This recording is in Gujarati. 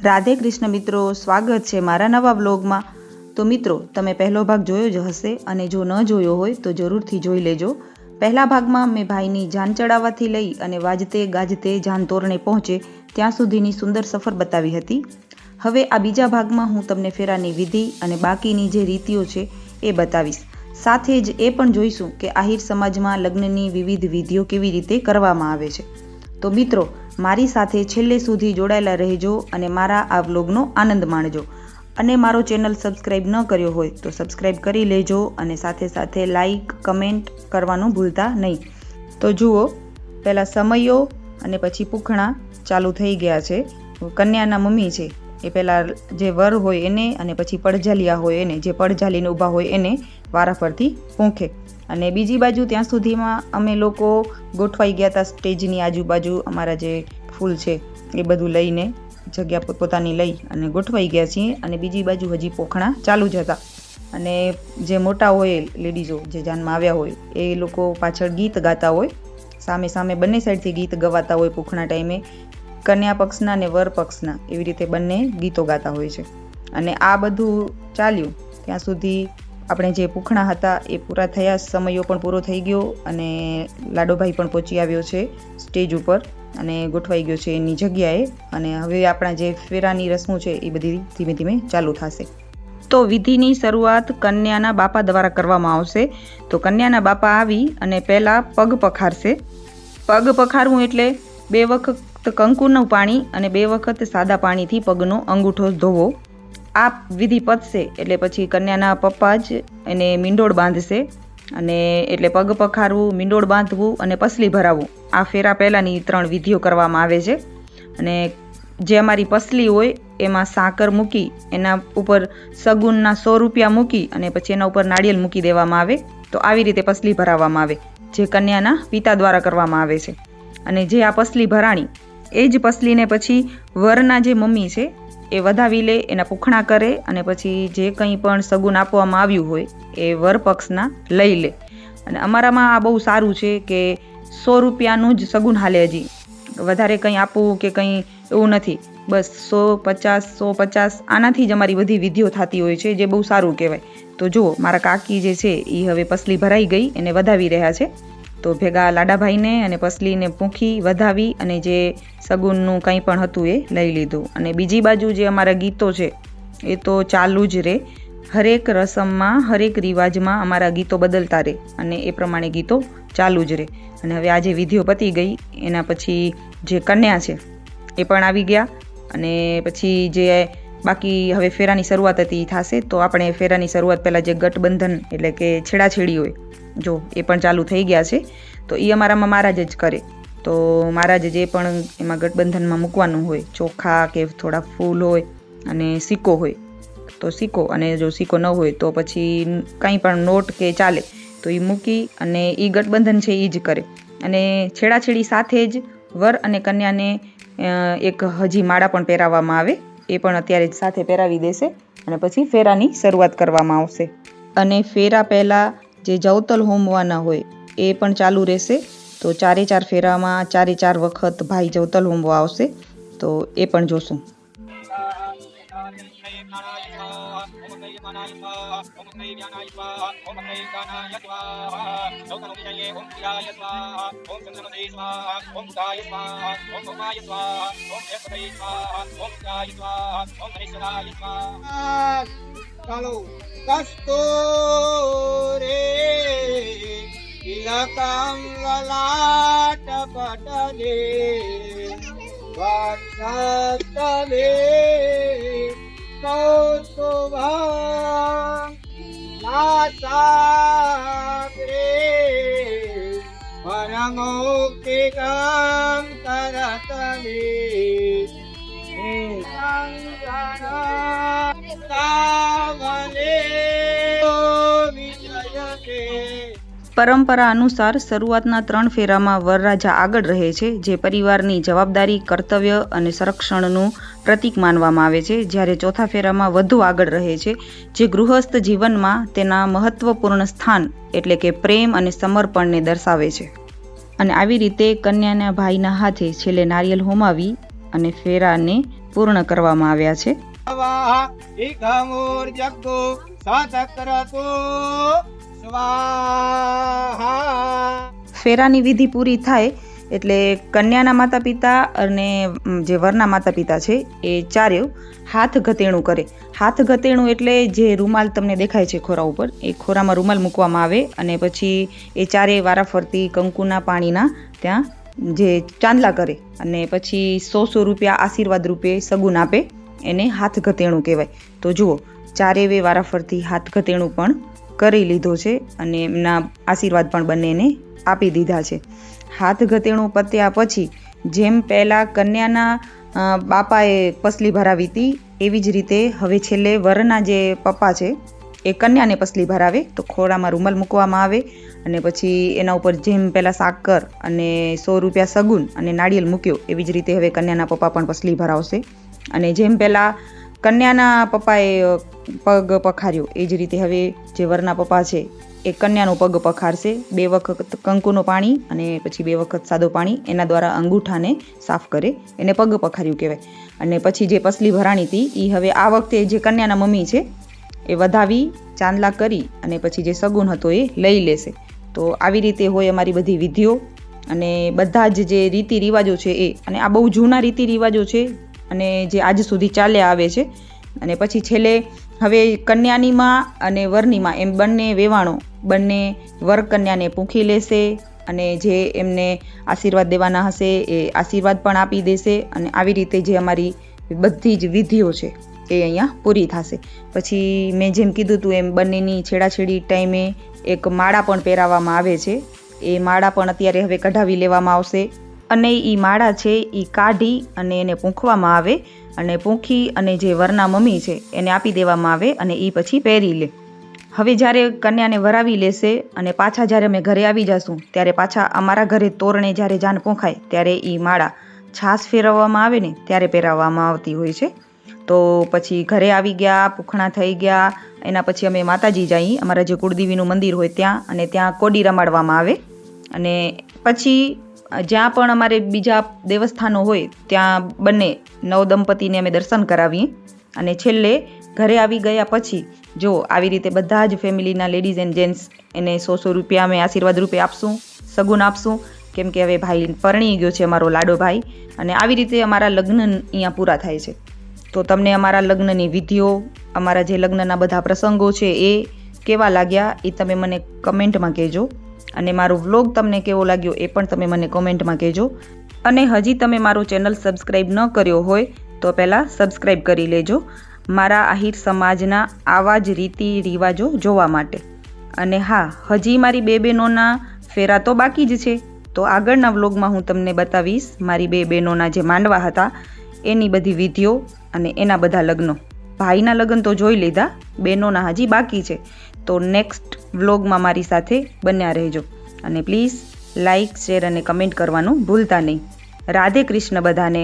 રાધે કૃષ્ણ મિત્રો, સ્વાગત છે મારા નવા વ્લોગમાં। તો મિત્રો, તમે પહેલો ભાગ જોયો જ હશે અને જો ન જોયો હોય તો જરૂરથી જોઈ લેજો। પહેલા ભાગમાં મેં ભાઈની જાન ચડાવવાથી લઈ અને વાજતે ગાજતે જાન તોરણે પહોંચે ત્યાં સુધીની સુંદર સફર બતાવી હતી। હવે આ બીજા ભાગમાં હું તમને ફેરાની વિધિ અને બાકીની જે રીતિઓ છે એ બતાવીશ। સાથે જ એ પણ જોઈશું કે આહિર સમાજમાં લગ્નની વિવિધ વિધિઓ કેવી રીતે કરવામાં આવે છે। તો મિત્રો, મારી સાથે છેલ્લે સુધી જોડાયેલા રહેજો અને મારા આ વ્લોગનો આનંદ માણજો। અને મારો ચેનલ સબસ્ક્રાઈબ ન કર્યો હોય તો સબસ્ક્રાઈબ કરી લેજો અને સાથે સાથે લાઈક કમેન્ટ કરવાનું ભૂલતા નહીં। તો જુઓ, પહેલાં સમયો અને પછી પૂખણા ચાલુ થઈ ગયા છે। કન્યાના મમ્મી છે એ પહેલાં જે વર હોય એને અને પછી પડઝાલિયા હોય એને, જે પડઝાલીને ઊભા હોય એને વારાફરતી પૂંખે। અને બીજી બાજુ ત્યાં સુધીમાં અમે લોકો ગોઠવાઈ ગયા હતા સ્ટેજની આજુબાજુ। અમારા જે ફૂલ છે એ બધું લઈને જગ્યા પોતપોતાની લઈ અને ગોઠવાઈ ગયા છીએ અને બીજી બાજુ હજી પોખણા ચાલુ જ હતા। અને જે મોટા હોય લેડીઝો જે જાનમાં આવ્યા હોય એ લોકો પાછળ ગીત ગાતા હોય, સામે સામે બંને સાઈડથી ગીત ગવાતા હોય પૂખણા ટાઈમે। કન્યા પક્ષના અને વર પક્ષના એવી રીતે બંને ગીતો ગાતા હોય છે। અને આ બધું ચાલ્યું ત્યાં સુધી આપણે જે પૂખણા હતા એ પૂરા થયા, સમયો પણ પૂરો થઈ ગયો અને લાડોભાઈ પણ પહોંચી આવ્યો છે સ્ટેજ ઉપર અને ગોઠવાઈ ગયો છે એની જગ્યાએ। અને હવે આપણા જે ફેરાની રસમો છે એ બધી ધીમે ધીમે ચાલુ થશે। તો વિધિની શરૂઆત કન્યાના બાપા દ્વારા કરવામાં આવશે। તો કન્યાના બાપા આવી અને પહેલાં પગ પખારશે। પગ પખારવું એટલે 2 વખત કંકુનું પાણી અને 2 વખત સાદા પાણીથી પગનો અંગૂઠો ધોવો। આ વિધિ પતશે એટલે પછી કન્યાના પપ્પા જ એને મીંડોળ બાંધશે। અને એટલે પગ પખારવું, મીંડોળ બાંધવું અને પસલી ભરાવવું, આ ફેરા પહેલાંની 3 વિધિઓ કરવામાં આવે છે। અને જે અમારી પસલી હોય એમાં સાકર મૂકી એના ઉપર સગુનના 100 રૂપિયા મૂકી અને પછી એના ઉપર નાળિયેર મૂકી દેવામાં આવે। તો આવી રીતે પસલી ભરાવવામાં આવે, જે કન્યાના પિતા દ્વારા કરવામાં આવે છે। અને જે આ પસલી ભરાણી એ જ પસલીને પછી વરના જે મમ્મી છે એ વધાવી લે, એના પૂખણા કરે અને પછી જે કંઈ પણ સગુન આપવામાં આવ્યું હોય એ વર પક્ષના લઈ લે। અને અમારામાં આ બહુ સારું છે કે 100 રૂપિયાનું જ સગુન હાલે, હજી વધારે કંઈ આપવું કે કંઈ એવું નથી, બસ 150 આનાથી જ અમારી બધી વિધિઓ થતી હોય છે, જે બહુ સારું કહેવાય। તો જુઓ, મારા કાકી જે છે એ હવે પસલી ભરાઈ ગઈ, એને વધાવી રહ્યા છે। તો ભેગા લાડાભાઈને અને પસલીને પૂંખી વધાવી અને જે સગુનનું કંઈ પણ હતું એ લઈ લીધું। અને બીજી બાજુ જે અમારા ગીતો છે એ તો ચાલુ જ રહે, હરેક રસમમાં હરેક રિવાજમાં અમારા ગીતો બદલતા રહે અને એ પ્રમાણે ગીતો ચાલુ જ રહે। અને હવે આ જે વિધિઓ પતી ગઈ એના પછી જે કન્યા છે એ પણ આવી ગયા અને પછી જે બાકી હવે ફેરાની શરૂઆત હતી એ થશે। તો આપણે ફેરાની શરૂઆત પહેલાં જે ગઠબંધન એટલે કે છેડાછેડી હોય, જો એ પણ ચાલુ થઈ ગયા છે। તો એ અમારામાં મહારાજ જ કરે। તો મહારાજ જે પણ એમાં ગઠબંધનમાં મૂકવાનું હોય, ચોખા કે થોડા ફૂલ હોય અને સિક્કો હોય તો સિક્કો, અને જો સિક્કો ન હોય તો પછી કંઈ પણ નોટ કે ચાલે તો એ મૂકી અને એ ગઠબંધન છે એ જ કરે। અને છેડાછેડી સાથે જ વર અને કન્યાને એક હજી માળા પણ પહેરાવવામાં આવે, એ પણ અત્યારે જ સાથે પહેરાવી દેશે અને પછી ફેરાની શરૂઆત કરવામાં આવશે। અને ફેરા પહેલાં જે જવતલ હોમવાના હોય એ પણ ચાલુ રહેશે। તો 4 ફેરામાં 4 વખત ભાઈ જવતલ હોમવા આવશે, તો એ પણ જોશું। કસ્તુરે તિલકં લલાટ પટલે વક્ષસ્થલે કૌસ્તુભં નાસાગ્રે પરમોક્તિકં કરતલે પરંપરા અનુસાર શરૂઆતના 3 ફેરામાં વરરાજા આગળ રહે છે, જે પરિવારની જવાબદારી, કર્તવ્ય અને સંરક્ષણનું પ્રતીક માનવામાં આવે છે। જ્યારે ચોથા ફેરામાં વધુ આગળ રહે છે, જે ગૃહસ્થ જીવનમાં તેના મહત્વપૂર્ણ સ્થાન એટલે કે પ્રેમ અને સમર્પણને દર્શાવે છે। અને આવી રીતે કન્યાના ભાઈના હાથે છેલ્લે નારિયેળ હોમાવી અને ફેરાને પૂર્ણ કરવામાં આવ્યા છે. સ્વાહા ઈખમૂર જગ્ગુ સતક્રતુ સ્વાહા. ફેરાની વિધિ પૂરી થાય એટલે કન્યાના માતા પિતા અને જે વરના માતા પિતા છે એ ચારેય હાથ ગતેણું કરે. હાથ ગતેણું એટલે જે રૂમાલ તમને દેખાય છે ખોરા ઉપર, એ ખોરામાં રૂમાલ મૂકવામાં આવે અને પછી એ ચારેય વારાફરતી કંકુના પાણીના ત્યાં જે ચાંદલા કરે અને પછી 100 રૂપિયા આશીર્વાદ રૂપે સગુન આપે, એને હાથ ગતેણું કહેવાય. તો જુઓ, ચારેય વારાફરતી હાથ ગતેણું પણ કરી લીધો છે અને એમના આશીર્વાદ પણ બંનેને આપી દીધા છે. હાથ ગતેણું પત્યા પછી જેમ પહેલાં કન્યાના બાપાએ પસલી ભરાવી હતી એવી જ રીતે હવે છેલ્લે વરના જે પપ્પા છે એ કન્યાને પસલી ભરાવે. તો ખોળામાં રૂમાલ મૂકવામાં આવે અને પછી એના ઉપર જેમ પહેલાં સાકર અને 100 રૂપિયા સગુન અને નાળિયેર મૂક્યો એવી જ રીતે હવે કન્યાના પપ્પા પણ પસલી ભરાવશે. અને જેમ પહેલાં કન્યાના પપ્પાએ પગ પખાર્યો એ જ રીતે હવે જે વરના પપ્પા છે એ કન્યાનો પગ પખારશે. 2 વખત કંકુનું પાણી અને પછી 2 વખત સાદું પાણી એના દ્વારા અંગૂઠાને સાફ કરે, એને પગ પખાર્યું કહેવાય. અને પછી જે પસલી ભરાણી હતી એ હવે આ વખતે જે કન્યાના મમ્મી છે એ વધાવી ચાંદલા કરી અને પછી જે સગુન હતો એ લઈ લેશે. તો આવી રીતે હોય અમારી બધી વિધિઓ અને બધા જ જે રીતિ રિવાજો છે એ, અને આ બહુ જૂના રીતિ રિવાજો છે અને જે આજ સુધી ચાલ્યા આવે છે. અને પછી છેલ્લે હવે કન્યાની માં અને વરની માં એમ બંને વેવાણો બંને વર કન્યાને પૂંખી લેશે અને જે એમને આશીર્વાદ દેવાના હશે એ આશીર્વાદ પણ આપી દેશે. અને આવી રીતે જે અમારી બધી જ વિધિઓ છે એ અહીંયા પૂરી થશે. પછી મેં જેમ કીધું હતું એમ બંનેની છેડાછેડી ટાઈમે એક માળા પણ પહેરાવવામાં આવે છે. એ માળા પણ અત્યારે હવે કઢાવી લેવામાં આવશે અને એ માળા છે એ કાઢી અને એને પૂંખવામાં આવે અને પૂંખી અને જે વરના મમ્મી છે એને આપી દેવામાં આવે અને એ પછી પહેરી લે. હવે જ્યારે કન્યાને વરાવી લેશે અને પાછા જ્યારે અમે ઘરે આવી જશું ત્યારે પાછા અમારા ઘરે તોરણે જ્યારે જાન પોંખાય ત્યારે એ માળા છાશ ફેરવવામાં આવે ને ત્યારે પહેરાવવામાં આવતી હોય છે. તો પછી ઘરે આવી ગયા, પૂખણા થઈ ગયા, એના પછી અમે માતાજી જઈએ, અમારા જે કુળદેવીનું મંદિર હોય ત્યાં, અને ત્યાં કોડી રમાડવામાં આવે. અને પછી જ્યાં પણ અમારે બીજા દેવસ્થાનો હોય ત્યાં બંને નવદંપતીને અમે દર્શન કરાવીએ. અને છેલ્લે ઘરે આવી ગયા પછી જો આવી રીતે બધા જ ફેમિલીના લેડીઝ એન્ડ જેન્ટ્સ એને 100 રૂપિયા અમે આશીર્વાદ રૂપે આપશું, સગુન આપશું, કેમ કે હવે ભાઈ પરણી ગયો છે અમારો લાડો ભાઈ. અને આવી રીતે અમારા લગ્ન અહીંયા પૂરા થાય છે. તો તમને અમારા લગ્નની વિધિઓ, અમારા જે લગ્નના બધા પ્રસંગો છે એ કેવા લાગ્યા એ તમે મને કમેન્ટમાં કહેજો. અને મારો વ્લોગ તમને કેવો લાગ્યો એ પણ તમે મને કોમેન્ટમાં કહેજો. અને હજી તમે મારું ચેનલ સબસ્ક્રાઈબ ન કર્યો હોય તો પહેલાં સબસ્ક્રાઈબ કરી લેજો મારા આહિર સમાજના આવા જ રીતિ રિવાજો જોવા માટે. અને હા, હજી મારી 2 બહેનોના ફેરા તો બાકી જ છે. તો આગળના વ્લોગમાં હું તમને બતાવીશ મારી 2 બહેનોના જે માંડવા હતા એની બધી વિધિઓ અને એના બધા લગ્નો. ભાઈના લગ્ન તો જોઈ લીધા, બહેનોના હજી બાકી છે. તો નેક્સ્ટ વ્લોગમાં મારી સાથે બન્યા રહેજો. અને પ્લીઝ લાઇક, શેર અને કમેન્ટ કરવાનું ભૂલતા નહીં. રાધે કૃષ્ણ બધાને.